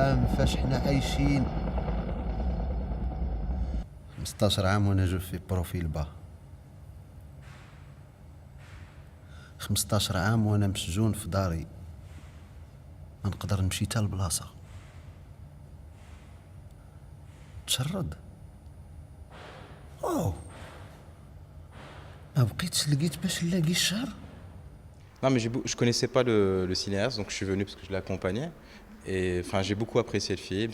عام فاش حنا عايشين. 15 عام وانا جو في بروفيل با. 15 عام وانا مسجون في داري، ما نقدر نمشي حتى لبلاصه. تشرد. اوه ما بقيتش لقيت باش نلاقي الشهر. Non, mais je connaissais pas le cinéaste, donc je suis venu parce que je l'accompagnais. Et enfin, j'ai beaucoup apprécié le film.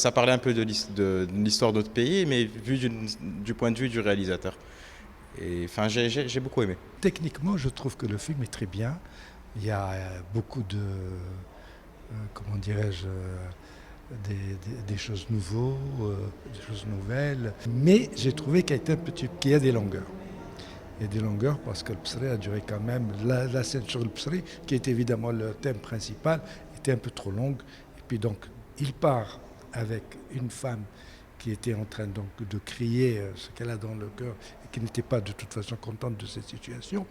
Ça parlait un peu de l'histoire de notre pays, mais vu du point de vue du réalisateur. Et enfin, j'ai beaucoup aimé. Techniquement, je trouve que le film est très bien. Il y a beaucoup de, comment dirais-je, des choses des choses nouvelles. Mais j'ai trouvé qu'il y a des longueurs. Il y a des longueurs parce que le Psri a duré quand même. La scène sur le Psri, qui est évidemment le thème principal, était un peu trop longue. Et puis donc, il part avec une femme qui était en train donc de crier ce qu'elle a dans le cœur et qui n'était pas de toute façon contente de cette situation.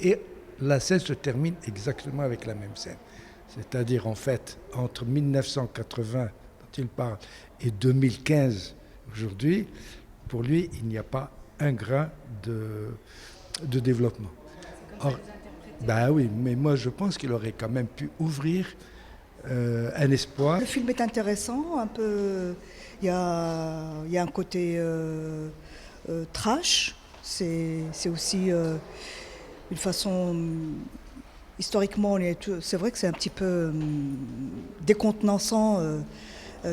Et la scène se termine exactement avec la même scène. C'est-à-dire en fait, entre 1980, dont il parle, et 2015, aujourd'hui, pour lui, il n'y a pas un grain de développement. Or, bah oui, mais moi je pense qu'il aurait quand même pu ouvrir un espoir. Le film est intéressant, un peu. Il y a un côté trash. C'est aussi une façon. Historiquement, c'est vrai que c'est un petit peu décontenançant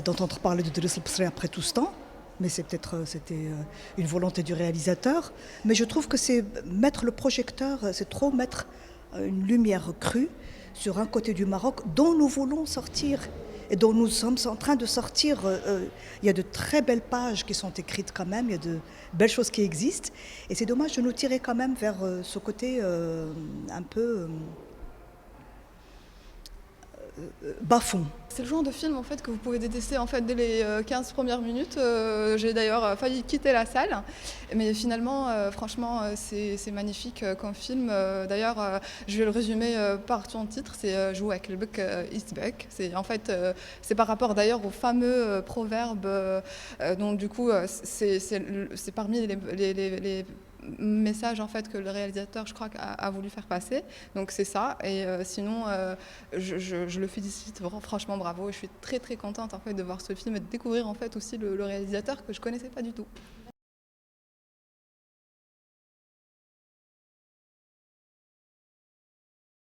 d'entendre parler de Driss El Psri après tout ce temps. Mais c'était une volonté du réalisateur. Mais je trouve que c'est mettre le projecteur, c'est trop mettre une lumière crue sur un côté du Maroc dont nous voulons sortir et dont nous sommes en train de sortir. Il y a de très belles pages qui sont écrites quand même, il y a de belles choses qui existent. Et c'est dommage de nous tirer quand même vers ce côté un peu bas-fond. C'est le genre de film en fait, que vous pouvez détester en fait, dès les 15 premières minutes. J'ai d'ailleurs failli quitter la salle. Mais finalement, franchement, c'est magnifique comme film. D'ailleurs, je vais le résumer par son titre, c'est « Jouer avec le bec, Isbek ». En fait, c'est par rapport d'ailleurs au fameux proverbe. Donc du coup, c'est parmi les message en fait que le réalisateur, je crois, a voulu faire passer. Donc c'est ça. Et sinon, je le félicite, franchement bravo. Je suis très très contente en fait de voir ce film et de découvrir en fait aussi le réalisateur que je connaissais pas du tout.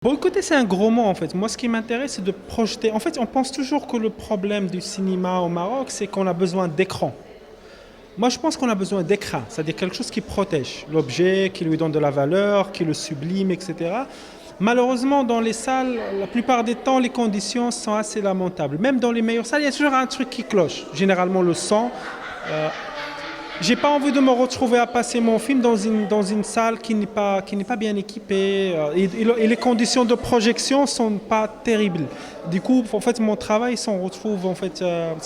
Boycotter, c'est un gros mot en fait. Moi, ce qui m'intéresse, c'est de projeter. En fait, on pense toujours que le problème du cinéma au Maroc, c'est qu'on a besoin d'écran. Moi, je pense qu'on a besoin d'écran, c'est-à-dire quelque chose qui protège l'objet, qui lui donne de la valeur, qui le sublime, etc. Malheureusement, dans les salles, la plupart des temps, les conditions sont assez lamentables. Même dans les meilleures salles, il y a toujours un truc qui cloche. Généralement, le son. J'ai pas envie de me retrouver à passer mon film dans une salle qui n'est pas bien équipée et les conditions de projection sont pas terribles. Du coup, en fait, mon travail s'en retrouve en fait,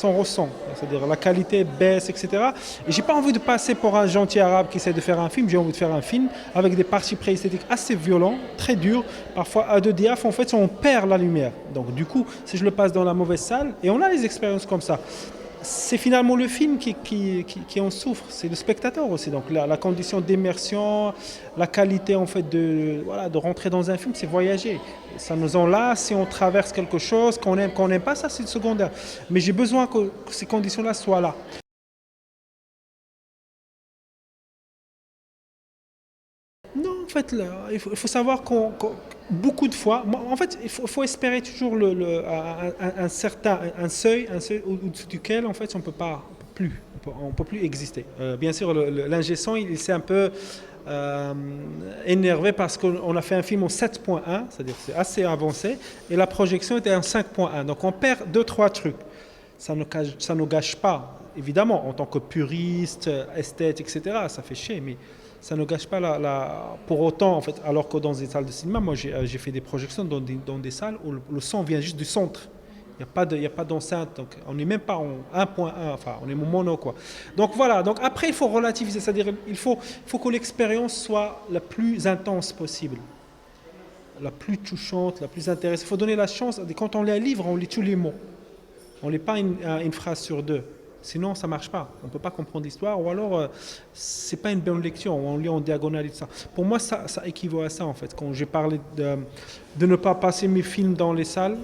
s'en ressent. C'est-à-dire la qualité baisse, etc. Et j'ai pas envie de passer pour un gentil arabe qui essaie de faire un film. J'ai envie de faire un film avec des parties pré-esthétiques assez violents, très durs. Parfois à 2 diaphes, en fait, on perd la lumière. Donc du coup, si je le passe dans la mauvaise salle, et on a des expériences comme ça. C'est finalement le film qui en souffre, c'est le spectateur aussi. Donc la condition d'immersion, la qualité en fait de rentrer dans un film, c'est voyager. Ça nous enlace si on traverse quelque chose, qu'on n'aime pas, ça c'est secondaire. Mais j'ai besoin que ces conditions-là soient là. Non, en fait, là, il faut savoir beaucoup de fois, en fait, il faut espérer toujours un seuil au-dessus duquel, en fait, on peut plus exister. Bien sûr, l'ingé son, il s'est un peu énervé parce qu'on a fait un film en 7.1, c'est-à-dire c'est assez avancé, et la projection était en 5.1. Donc on perd 2-3 trucs. Ça ne gâche pas, évidemment, en tant que puriste, esthète, etc. Ça fait chier, mais ça ne gâche pas pour autant, en fait, alors que dans des salles de cinéma, moi j'ai fait des projections dans des salles où le son vient juste du centre. Il n'y a pas d'enceinte, donc on n'est même pas en 1.1, enfin on est mono quoi. Donc voilà, donc après il faut relativiser, c'est-à-dire il faut que l'expérience soit la plus intense possible, la plus touchante, la plus intéressante. Il faut donner la chance, quand on lit un livre, on lit tous les mots. On ne lit pas une phrase sur deux. Sinon, ça ne marche pas. On ne peut pas comprendre l'histoire. Ou alors, ce n'est pas une bonne lecture. On lit en diagonale et tout ça. Pour moi, ça équivaut à ça, en fait. Quand j'ai parlé de ne pas passer mes films dans les salles,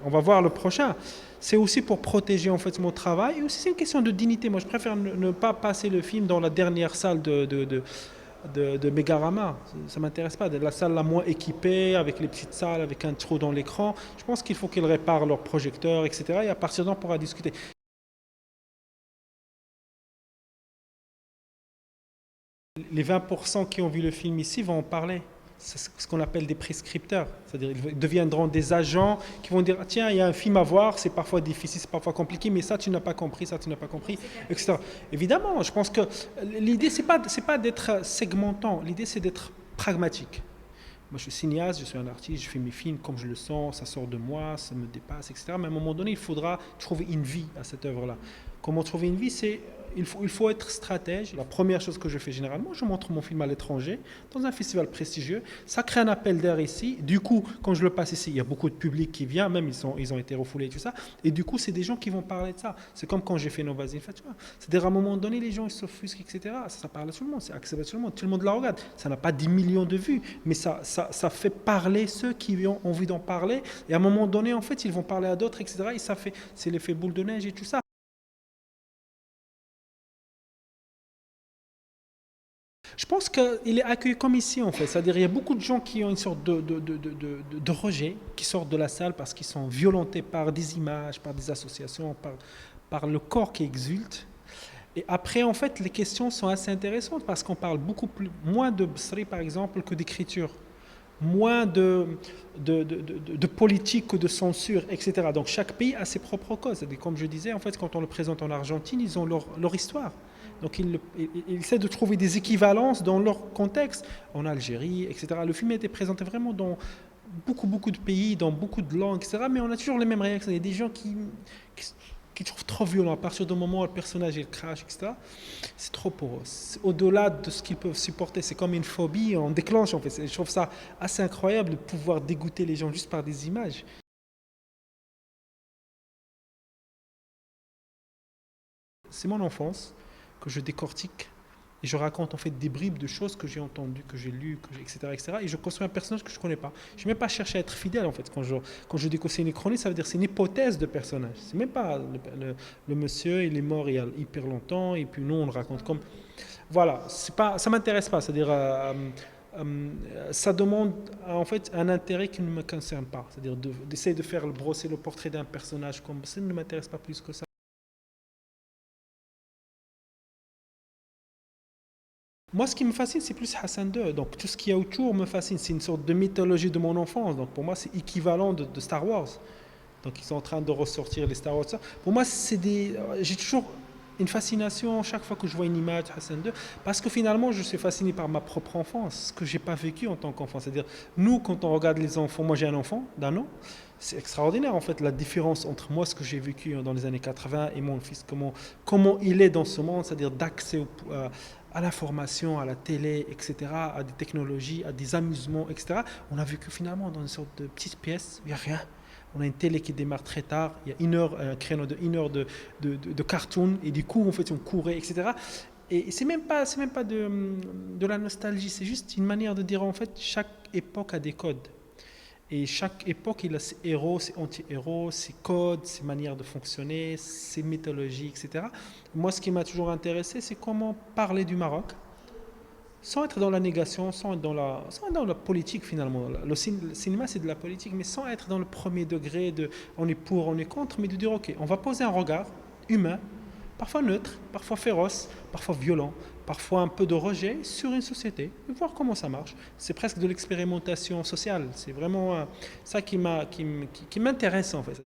on va voir le prochain. C'est aussi pour protéger, en fait, mon travail. Et aussi, c'est une question de dignité. Moi, je préfère ne pas passer le film dans la dernière salle de Megarama. Ça ne m'intéresse pas. La salle la moins équipée, avec les petites salles, avec un trou dans l'écran. Je pense qu'il faut qu'ils réparent leurs projecteurs, etc. Et à partir de là, on pourra discuter. Les 20% qui ont vu le film ici vont en parler. C'est ce qu'on appelle des prescripteurs. C'est-à-dire ils deviendront des agents qui vont dire « Tiens, il y a un film à voir, c'est parfois difficile, c'est parfois compliqué, mais ça, tu n'as pas compris, ça, tu n'as pas compris, etc. » Évidemment, je pense que l'idée, ce n'est pas d'être segmentant. L'idée, c'est d'être pragmatique. Moi, je suis cinéaste, je suis un artiste, je fais mes films comme je le sens, ça sort de moi, ça me dépasse, etc. Mais à un moment donné, il faudra trouver une vie à cette œuvre-là. Comment trouver une vie? Il faut être stratège. La première chose que je fais généralement, je montre mon film à l'étranger, dans un festival prestigieux. Ça crée un appel d'air ici. Du coup, quand je le passe ici, il y a beaucoup de public qui vient, même ils ont été refoulés et tout ça. Et du coup, c'est des gens qui vont parler de ça. C'est comme quand j'ai fait No Vas-y Fatwa. C'est-à-dire, à un moment donné, les gens ils s'offusquent, etc. Ça parle à tout le monde, c'est accessible à tout le monde. Tout le monde la regarde. Ça n'a pas 10 millions de vues, mais ça fait parler ceux qui ont envie d'en parler. Et à un moment donné, en fait, ils vont parler à d'autres, etc. Et c'est l'effet boule de neige et tout ça. Je pense qu'il est accueilli comme ici, en fait. C'est-à-dire qu'il y a beaucoup de gens qui ont une sorte de rejet, qui sortent de la salle parce qu'ils sont violentés par des images, par des associations, par le corps qui exulte. Et après, en fait, les questions sont assez intéressantes parce qu'on parle moins de Bsri, par exemple, que d'écriture. Moins de politique que de censure, etc. Donc chaque pays a ses propres causes. Et comme je disais, en fait, quand on le présente en Argentine, ils ont leur histoire. Donc ils essaient de trouver des équivalences dans leur contexte. En Algérie, etc. Le film a été présenté vraiment dans beaucoup de pays, dans beaucoup de langues, etc. Mais on a toujours les mêmes réactions. Il y a des gens qui trouvent trop violent. À partir du moment où le personnage il crache, etc., c'est trop pour eux. C'est au-delà de ce qu'ils peuvent supporter. C'est comme une phobie, on déclenche en fait. Je trouve ça assez incroyable de pouvoir dégoûter les gens juste par des images. C'est mon enfance que je décortique et je raconte en fait des bribes de choses que j'ai entendues, que j'ai lues, etc., etc. Et je construis un personnage que je ne connais pas. Je n'ai même pas cherché à être fidèle en fait. Quand je déconseille une chronique, ça veut dire que c'est une hypothèse de personnage. C'est même pas le monsieur, il est mort il y a hyper longtemps et puis nous on le raconte comme... Voilà, ça ne m'intéresse pas. C'est-à-dire ça demande en fait un intérêt qui ne me concerne pas. C'est-à-dire d'essayer de faire brosser le portrait d'un personnage comme ça ne m'intéresse pas plus que ça. Moi, ce qui me fascine, c'est plus Hassan II. Donc, tout ce qu'il y a autour me fascine. C'est une sorte de mythologie de mon enfance. Donc, pour moi, c'est équivalent de Star Wars. Donc, ils sont en train de ressortir les Star Wars. Pour moi, j'ai toujours une fascination chaque fois que je vois une image de Hassan II. Parce que finalement, je suis fasciné par ma propre enfance, ce que je n'ai pas vécu en tant qu'enfant. C'est-à-dire, nous, quand on regarde les enfants, moi j'ai un enfant d'un an, c'est extraordinaire en fait la différence entre moi, ce que j'ai vécu dans les années 80 et mon fils, comment il est dans ce monde, c'est-à-dire d'accès à l'information, à la télé, etc., à des technologies, à des amusements, etc. On a vécu finalement dans une sorte de petite pièce, il n'y a rien. On a une télé qui démarre très tard, il y a un créneau de 1 heure de cartoon, et du coup, en fait, on courait, etc. Et c'est même pas de la nostalgie, c'est juste une manière de dire, en fait, chaque époque a des codes. Et chaque époque, il a ses héros, ses anti-héros, ses codes, ses manières de fonctionner, ses mythologies, etc. Moi, ce qui m'a toujours intéressé, c'est comment parler du Maroc, sans être dans la négation, sans être dans la politique finalement. Le cinéma, c'est de la politique, mais sans être dans le premier degré de on est pour, on est contre, mais de dire ok, on va poser un regard humain, parfois neutre, parfois féroce, parfois violent, parfois un peu de rejet sur une société, et voir comment ça marche. C'est presque de l'expérimentation sociale. C'est vraiment ça qui m'intéresse en fait.